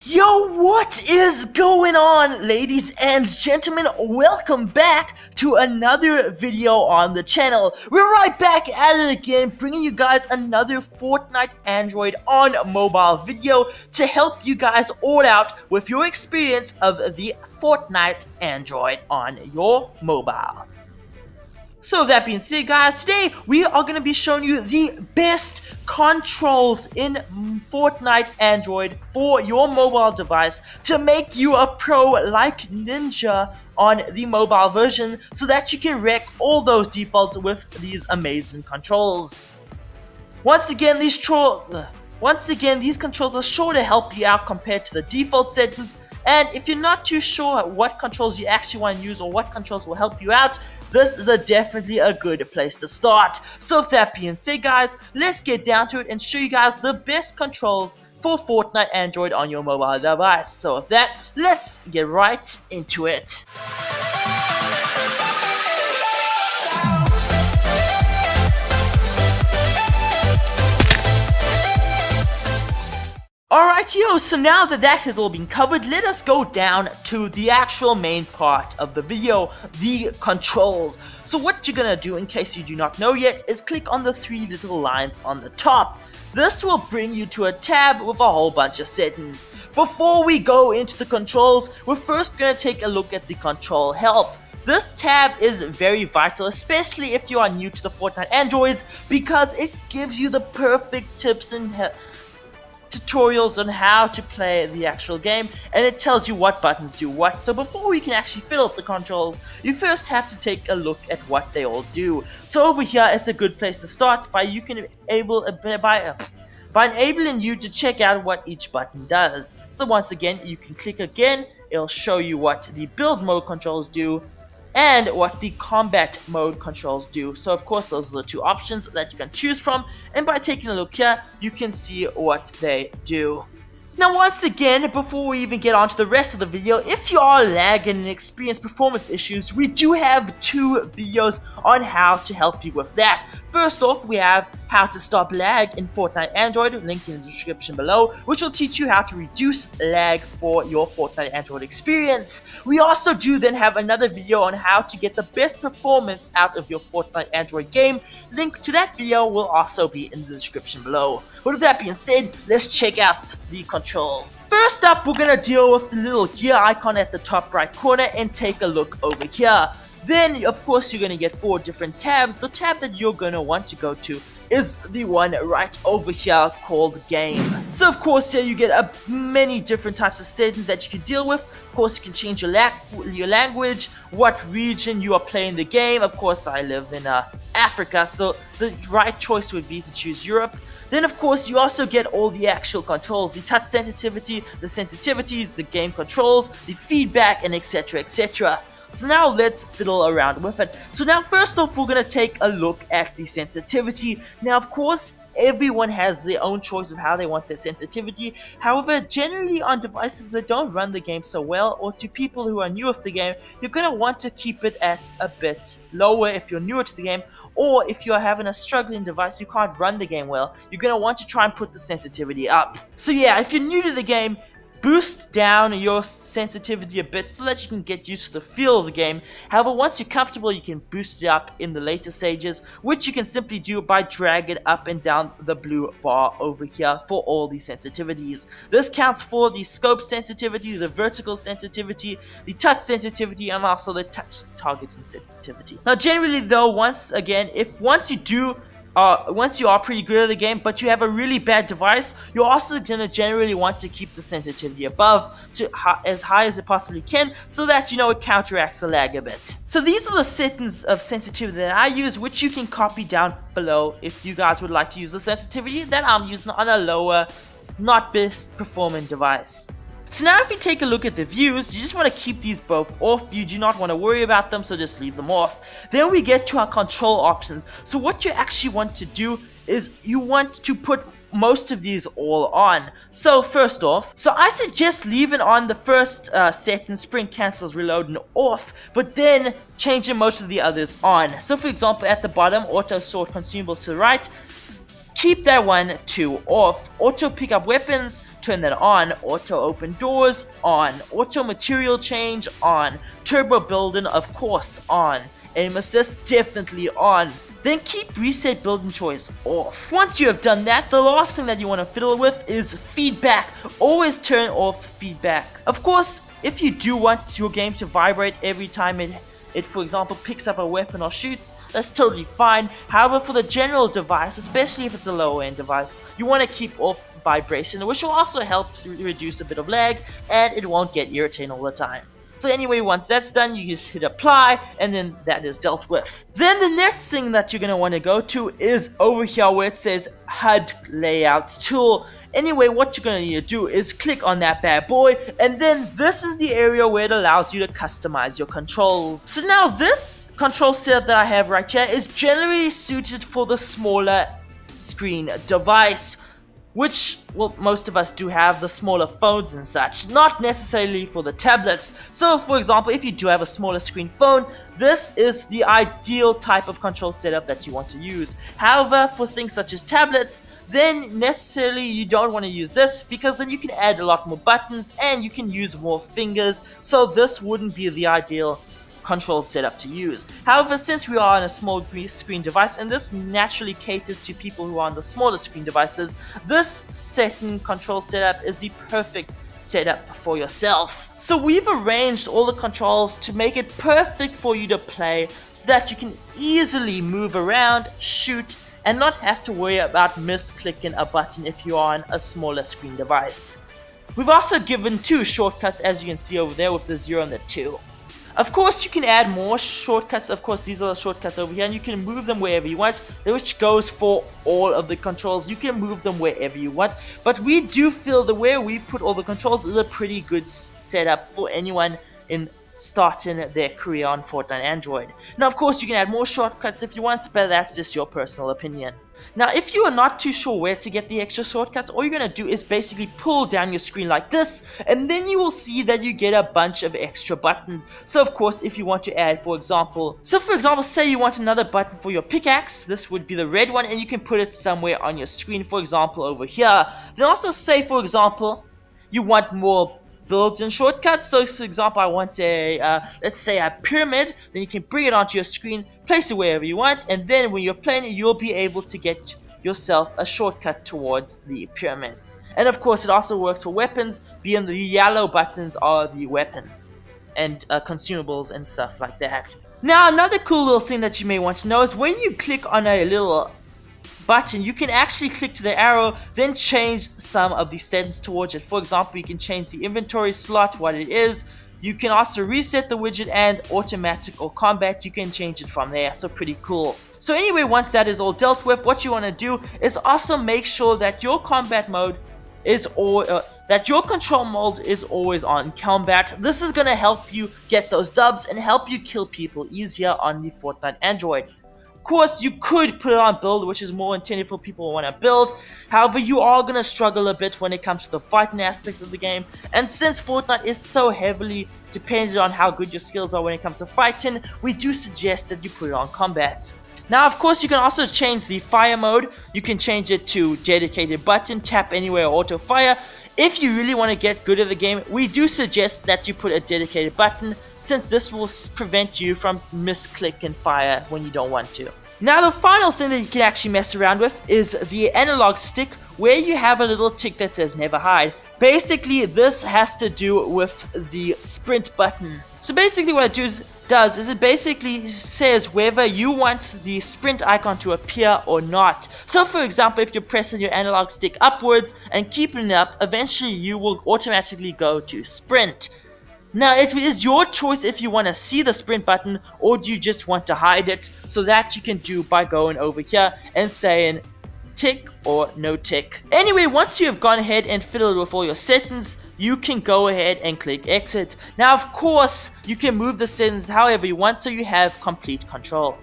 Yo, what is going on, ladies and gentlemen? Welcome back to another video on the channel. We're right back at it again, bringing you guys another Fortnite Android on mobile video to help you guys all out with your experience of the Fortnite Android on your mobile. So with that being said, guys, today we are going to be showing you the best controls in Fortnite Android for your mobile device to make you a pro like Ninja on the mobile version so that you can wreck all those defaults with these amazing controls. Once again, these controls are sure to help you out compared to the default settings, and if you're not too sure what controls you actually want to use or what controls will help you out, this is definitely a good place to start. So with that being said, guys, let's get down to it and show you guys the best controls for Fortnite Android on your mobile device. So with that, let's get right into it. Alright, so now that has all been covered, let us go down to the actual main part of the video, the controls. So what you're gonna do, in case you do not know yet, is click on the three little lines on the top. This will bring you to a tab with a whole bunch of settings. Before we go into the controls, we're first gonna take a look at the control help. This tab is very vital, especially if you are new to the Fortnite Androids, because it gives you the perfect tips and tutorials on how to play the actual game, and it tells you what buttons do what. So before we can actually fill out the controls, you first have to take a look at what they all do. So over here, it's a good place to start by enabling you to check out what each button does. So once again, you can click again, it'll show you what the build mode controls do and what the combat mode controls do. So of course, those are the two options that you can choose from, and by taking a look here, you can see what they do. Now once again, before we even get on to the rest of the video, if you are lagging and experience performance issues, we do have two videos on how to help you with that. First off, we have how to stop lag in Fortnite Android, link in the description below, which will teach you how to reduce lag for your Fortnite Android experience. We also do then have another video on how to get the best performance out of your Fortnite Android game. Link to that video will also be in the description below. But with that being said, let's check out the controls. First up, we're gonna deal with the little gear icon at the top right corner and take a look over here. Then, of course, you're gonna get 4 different tabs. The tab that you're gonna want to go to is the one right over here called Game. So of course here you get many different types of settings that you can deal with. Of course, you can change your language, what region you are playing the game. Of course, I live in Africa, so the right choice would be to choose Europe. Then of course you also get all the actual controls, the touch sensitivity, the sensitivities, the game controls, the feedback, and etc, etc. So now let's fiddle around with it. So now first off, we're going to take a look at the sensitivity. Now of course, everyone has their own choice of how they want their sensitivity. However, generally on devices that don't run the game so well, or to people who are new to the game, you're going to want to keep it at a bit lower if you're newer to the game. Or if you're having a struggling device, you can't run the game well, you're going to want to try and put the sensitivity up. So yeah, if you're new to the game, boost down your sensitivity a bit so that you can get used to the feel of the game. However, once you're comfortable, you can boost it up in the later stages, which you can simply do by dragging up and down the blue bar over here for all these sensitivities. This counts for the scope sensitivity, the vertical sensitivity, the touch sensitivity, and also the touch targeting sensitivity. Now generally though, once you are pretty good at the game, but you have a really bad device, you're also going to generally want to keep the sensitivity above to as high as it possibly can, so that it counteracts the lag a bit. So these are the settings of sensitivity that I use, which you can copy down below if you guys would like to use the sensitivity that I'm using on a lower, not best performing device. So now if you take a look at the views, you just want to keep these both off. You do not want to worry about them, so just leave them off. Then we get to our control options. So what you actually want to do is you want to put most of these all on. So first off, I suggest leaving on the first setting, sprint cancels, reloading off, but then changing most of the others on. So for example, at the bottom, auto sort consumables to the right, keep that one to off. Auto pick up weapons, turn that on. Auto open doors, on. Auto material change, on. Turbo building, of course, on. Aim assist, definitely on. Then keep reset building choice off. Once you have done that, the last thing that you want to fiddle with is feedback. Always turn off feedback. Of course, if you do want your game to vibrate every time it for example picks up a weapon or shoots, that's totally fine. However, for the general device, especially if it's a lower end device, you want to keep off vibration, which will also help reduce a bit of lag, and it won't get irritating all the time. So anyway, once that's done, you just hit apply, and then that is dealt with. Then the next thing that you're going to want to go to is over here where it says HUD Layout Tool. Anyway, what you're going to need to do is click on that bad boy, and then this is the area where it allows you to customize your controls. So now this control setup that I have right here is generally suited for the smaller screen device, which, well, most of us do have the smaller phones and such, not necessarily for the tablets. So for example, if you do have a smaller screen phone, this is the ideal type of control setup that you want to use. However, for things such as tablets, then necessarily you don't want to use this, because then you can add a lot more buttons and you can use more fingers, so this wouldn't be the ideal control setup to use. However, since we are on a small screen device, and this naturally caters to people who are on the smaller screen devices, this second control setup is the perfect setup for yourself. So we've arranged all the controls to make it perfect for you to play, so that you can easily move around, shoot, and not have to worry about misclicking a button if you are on a smaller screen device. We've also given two shortcuts, as you can see over there with the 0 and the 2. Of course, you can add more shortcuts. Of course, these are the shortcuts over here, and you can move them wherever you want, which goes for all of the controls. You can move them wherever you want, but we do feel that where we put all the controls is a pretty good setup for anyone in starting their career on Fortnite Android. Now, of course, you can add more shortcuts if you want, but that's just your personal opinion. Now, if you are not too sure where to get the extra shortcuts, all you're going to do is basically pull down your screen like this, and then you will see that you get a bunch of extra buttons. So, of course, if you want to add, for example, say you want another button for your pickaxe, this would be the red one, and you can put it somewhere on your screen, for example, over here. Then also say, for example, you want more builds and shortcuts. So for example, I want a let's say a pyramid, then you can bring it onto your screen, place it wherever you want, and then when you're playing it, you'll be able to get yourself a shortcut towards the pyramid. And of course, it also works for weapons, being the yellow buttons are the weapons and consumables and stuff like that. Now, another cool little thing that you may want to know is when you click on a little button, you can actually click to the arrow, then change some of the settings towards it. For example, you can change the inventory slot, what it is. You can also reset the widget, and automatic or combat, you can change it from there. So pretty cool. So anyway, once that is all dealt with, what you want to do is also make sure that your combat mode is that your control mode is always on combat. This is going to help you get those dubs and help you kill people easier on the Fortnite Android. Of course, you could put it on build, which is more intended for people who want to build. However, you are going to struggle a bit when it comes to the fighting aspect of the game. And since Fortnite is so heavily dependent on how good your skills are when it comes to fighting, we do suggest that you put it on combat. Now, of course, you can also change the fire mode. You can change it to dedicated button, tap anywhere, auto fire. If you really want to get good at the game, we do suggest that you put a dedicated button, since this will prevent you from misclicking fire when you don't want to. Now, the final thing that you can actually mess around with is the analog stick, where you have a little tick that says never hide. Basically, this has to do with the sprint button. So basically what it does is it basically says whether you want the sprint icon to appear or not. So for example, if you're pressing your analog stick upwards and keeping it up, eventually you will automatically go to sprint. Now, it is your choice if you want to see the sprint button or do you just want to hide it. So that you can do by going over here and saying tick or no tick. Anyway, once you have gone ahead and fiddled with all your settings, you can go ahead and click exit. Now, of course, you can move the settings however you want, so you have complete control.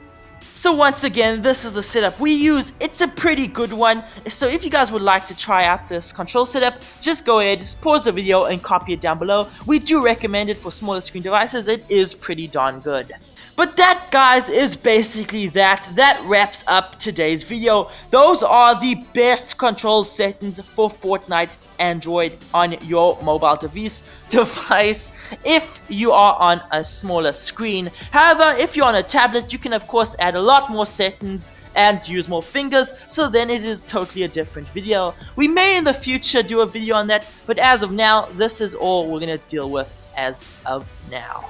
So once again, this is the setup we use. It's a pretty good one. So if you guys would like to try out this control setup, just go ahead, pause the video and copy it down below. We do recommend it for smaller screen devices. It is pretty darn good. But that, guys, is basically that wraps up today's video. Those are the best control settings for Fortnite Android on your mobile device if you are on a smaller screen. However, if you're on a tablet, you can of course add a lot more settings and use more fingers, so then it is totally a different video. We may in the future do a video on that, but as of now, this is all we're gonna deal with as of now.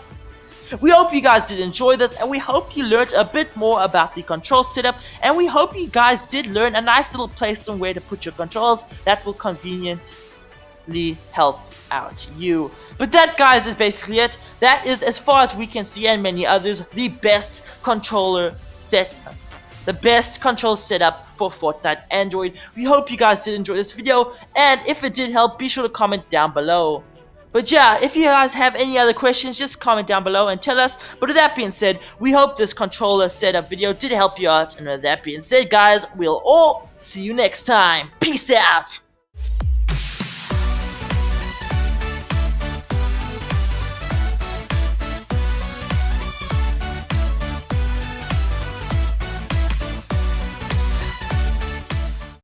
We hope you guys did enjoy this, and we hope you learned a bit more about the control setup, and we hope you guys did learn a nice little place somewhere to put your controls that will conveniently help out you. But that, guys, is basically it. That is, as far as we can see, and many others, the best control setup for Fortnite Android. We hope you guys did enjoy this video, and if it did help, be sure to comment down below. But yeah, if you guys have any other questions, just comment down below and tell us. But with that being said, we hope this controller setup video did help you out. And with that being said, guys, we'll all see you next time. Peace out!